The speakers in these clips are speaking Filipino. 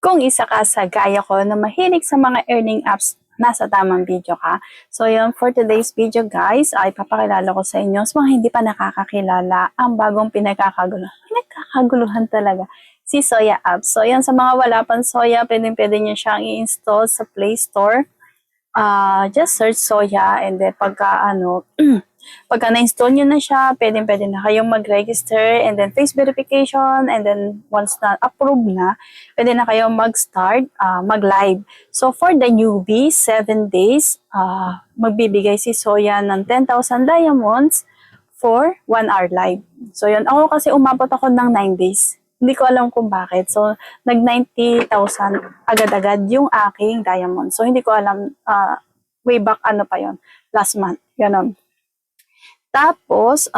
Kung isa ka sa gaya ko na mahilig sa mga earning apps, nasa tamang video ka. So yun, for today's video guys, ay papakilala ko sa inyo sa mga hindi pa nakakakilala ang bagong pinagkakaguluhan talaga, si Soya Apps. So yun, sa mga wala pang Soya, pwede nyo siyang i-install sa Play Store. Just search Soya and then pagka na-install nyo na siya, pwede na kayong mag-register and then face verification and then once na approve na, pwede na kayong mag-start, mag-live. So for the newbie, 7 days, magbibigay si Soya ng 10,000 diamonds for 1 hour live. So yun, ako kasi umabot ako ng 9 days. Hindi ko alam kung bakit. So nag 90,000 agad-agad yung aking diamond. So hindi ko alam, way back last month, ganon. Tapos,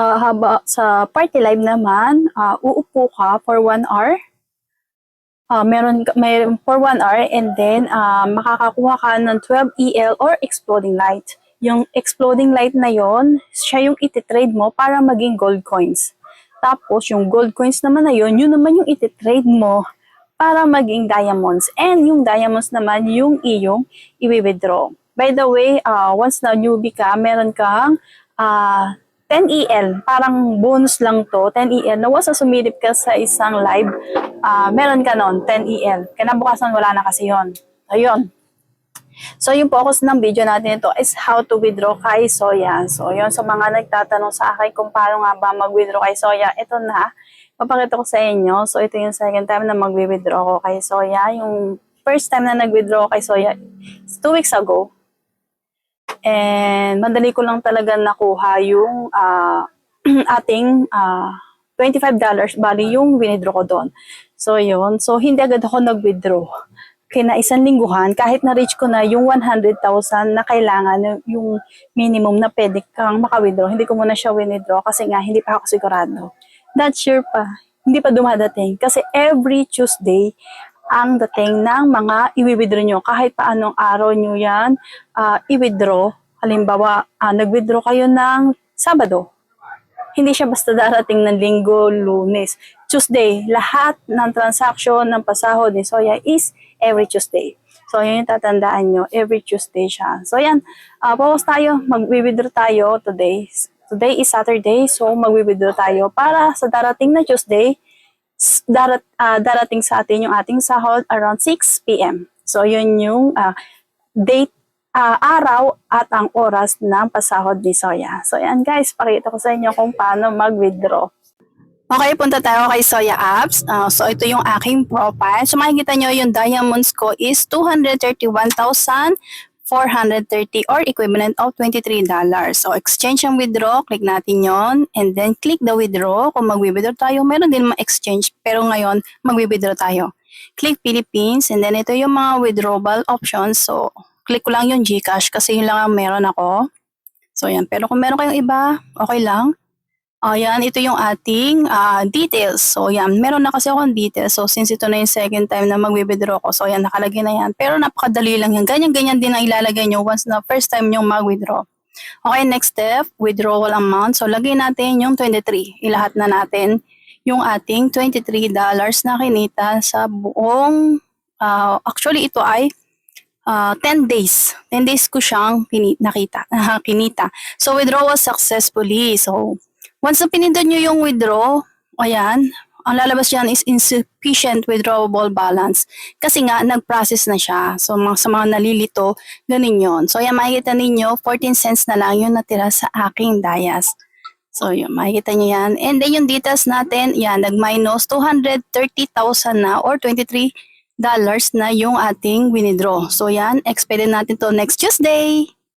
sa party live naman, uupo ka for 1 hour. Meron for 1 hour and then makakakuha ka ng 12 EL or exploding light. Yung exploding light na yon, siya yung ititrade mo para maging gold coins. Tapos, yung gold coins naman na yun naman yung ititrade mo para maging diamonds. And yung diamonds naman yung iyong i-withdraw. By the way, once na newbie ka, meron kang 10 EL, parang bonus lang to, 10 EL. Na once sumilip ka sa isang live, meron ka nun, 10 EL. Kinabukasan wala na kasi yun. Ayun. So yung focus ng video natin ito is how to withdraw kay Soya. So yun, sa mga nagtatanong sa akin kung paano nga ba mag-withdraw kay Soya, ito na, papakita ko sa inyo. So ito yung second time na mag-withdraw ko kay Soya. Yung first time na nag-withdraw kay Soya, 2 weeks ago. And madali ko lang talaga nakuha yung ating $25, bali yung withdraw ko doon. So yun, so hindi agad ako nag-withdraw. Kina isang lingguhan, kahit na-reach ko na yung 100,000 na kailangan, yung minimum na pwede kang maka-withdraw, hindi ko muna siya withdraw kasi nga hindi pa ako sigurado. Not sure pa, hindi pa dumadating. Kasi every Tuesday, ang dating ng mga i-withdraw nyo. Kahit paanong araw nyo yan i-withdraw. Halimbawa, nag-withdraw kayo ng Sabado. Hindi siya basta darating ng Linggo, Lunes. Tuesday, lahat ng transaction ng pasahod ni Soya is every Tuesday. So, yun yung tatandaan nyo. Every Tuesday siya. So, yan. Pause tayo. Mag-withdraw tayo today. Today is Saturday. So, mag-withdraw tayo para sa darating na Tuesday, darating sa atin yung ating sahod around 6 p.m. So, yun yung date, araw at ang oras ng pasahod ni Soya. So, yan guys, pakita ko sa inyo kung paano mag-withdraw. Okay, punta tayo kay Soya Apps. So, ito yung aking profile. So, makikita nyo yung diamonds ko is 231,430 or equivalent of $23. So, exchange ang withdraw, click natin yon and then click the withdraw. Kung mag-withdraw tayo, meron din ma-exchange pero ngayon, mag-withdraw tayo. Click Philippines and then ito yung mga withdrawal options. So, click ko lang yung GCash kasi yun lang ang meron ako. So, yan. Pero kung meron kayong iba, okay lang. Ayan, ito yung ating details. So, yan. Meron na kasi akong details. So, since ito na yung second time na mag-withdraw ko, so, yan, nakalagay na yan. Pero napakadali lang yan. Ganyan-ganyan din ang ilalagay nyo once na first time nyo mag-withdraw. Okay, next step, withdrawal amount. So, lagay natin yung 23. Ilahat na natin yung ating $23 na kinita sa buong, actually, ito ay 10 days. 10 days ko siyang kinita. So, withdrawal successfully. So, once na pinindot nyo yung withdraw, ayan, ang lalabas dyan is insufficient withdrawable balance. Kasi nga, nag-process na siya. So, sa mga nalilito, ganun yun. So, ayan, makikita ninyo, 14 cents na lang yung natira sa aking Dayas. So, yun, makikita nyo yan. And then, yung details natin, yan, nag-minus 230,000 na or $23 na yung ating withdraw. So, yan, expect natin to next Tuesday.